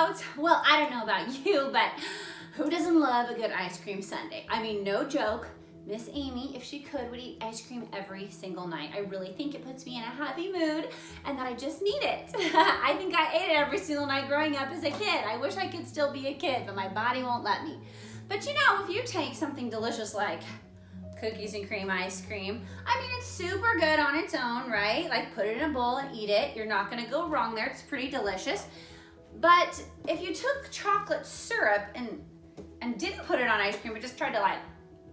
about, well, I don't know about you, but who doesn't love a good ice cream sundae? I mean, no joke. Miss Amy, if she could, would eat ice cream every single night. I really think it puts me in a happy mood and that I just need it. I think I ate it every single night growing up as a kid. I wish I could still be a kid, but my body won't let me. But you know, if you take something delicious like cookies and cream ice cream, I mean, it's super good on its own, right? Like put it in a bowl and eat it. You're not gonna go wrong there. It's pretty delicious. But if you took chocolate syrup and didn't put it on ice cream, but just tried to like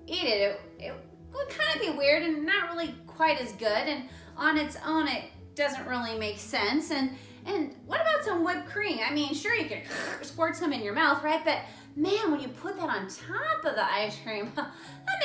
eat it, it would kind of be weird and not really quite as good. And on its own, it doesn't really make sense. And what about some whipped cream? I mean, sure, you could squirt some in your mouth, right? But man, when you put that on top of the ice cream, that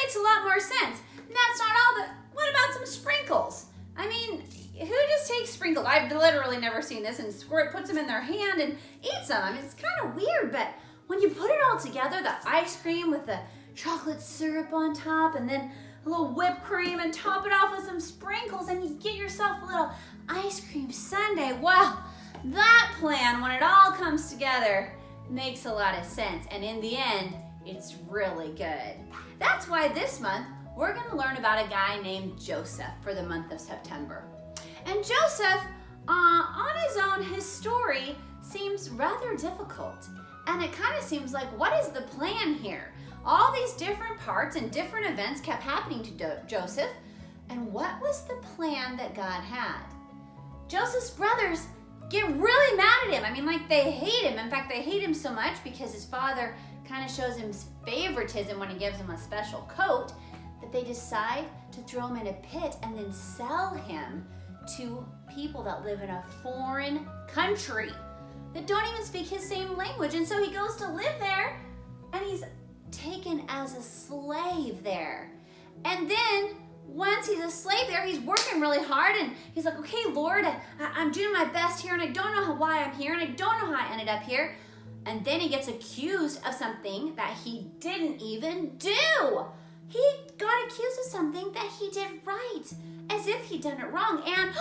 makes a lot more sense. And that's not all, but what about some sprinkles? I mean, who just takes sprinkles? I've literally never seen this, and puts them in their hand and eats them. I mean, it's kind of weird, but when you put it all together, the ice cream with the chocolate syrup on top, and then a little whipped cream, and top it off with some sprinkles, and you get yourself a little ice cream sundae. Wow, that plan, when it all comes together, makes a lot of sense. And in the end, it's really good. That's why this month, we're gonna learn about a guy named Joseph for the month of September. And Joseph, on his own, his story seems rather difficult. And it kind of seems like, what is the plan here? All these different parts and different events kept happening to Joseph. And what was the plan that God had? Joseph's brothers get really mad at him. I mean, like, they hate him. In fact, they hate him so much because his father kind of shows him favoritism when he gives him a special coat, that they decide to throw him in a pit and then sell him to people that live in a foreign country that don't even speak his same language. And so he goes to live there, and he's taken as a slave there. And then once he's a slave there, he's working really hard, and he's like, okay, Lord, I'm doing my best here, and I don't know why I'm here, and I don't know how I ended up here. And then he gets accused of something that he didn't even do. He got accused of something that he did right, as if he'd done it wrong. And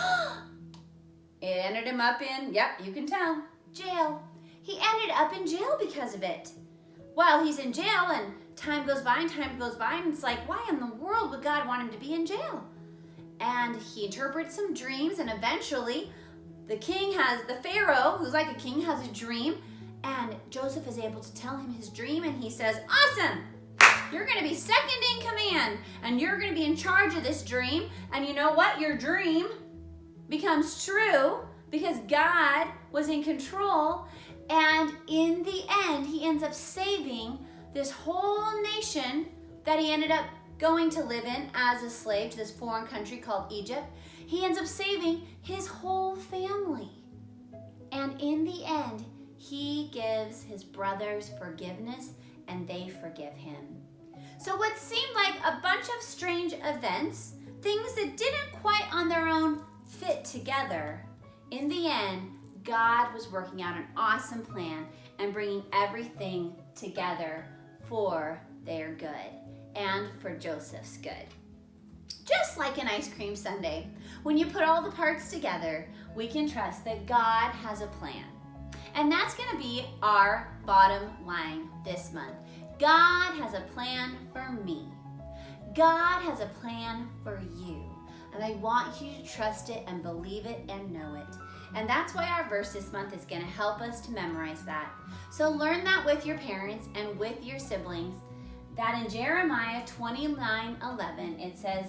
it ended him up in, yep, you can tell, jail. He ended up in jail because of it. While he's in jail, and time goes by, and it's like, why in the world would God want him to be in jail? And he interprets some dreams, and eventually the Pharaoh, who's like a king, has a dream, and Joseph is able to tell him his dream, and he says, awesome, you're gonna be second in command, and you're gonna be in charge of this dream. And you know what? Your dream becomes true because God was in control. And in the end, he ends up saving this whole nation that he ended up going to live in as a slave to this foreign country called Egypt. He ends up saving his whole family. And in the end, he gives his brothers forgiveness, and they forgive him. So what seemed like a bunch of strange events, things that didn't quite on their own fit together, in the end, God was working out an awesome plan and bringing everything together for their good and for Joseph's good. Just like an ice cream sundae, when you put all the parts together, we can trust that God has a plan. And that's going to be our bottom line this month. God has a plan for me. God has a plan for you. And I want you to trust it and believe it and know it. And that's why our verse this month is going to help us to memorize that. So learn that with your parents and with your siblings. That in Jeremiah 29:11, it says,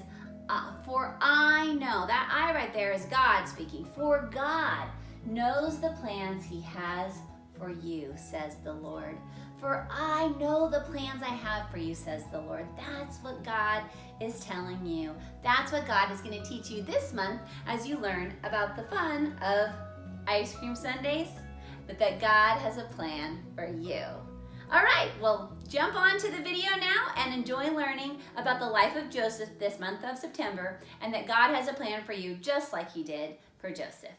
for I know, that I right there is God speaking. For God knows the plans he has for you, says the Lord. For I know the plans I have for you, says the Lord. That's what God is telling you. That's what God is going to teach you this month as you learn about the fun of ice cream sundaes, but that God has a plan for you. All right, well, jump on to the video now and enjoy learning about the life of Joseph this month of September, and that God has a plan for you just like he did for Joseph.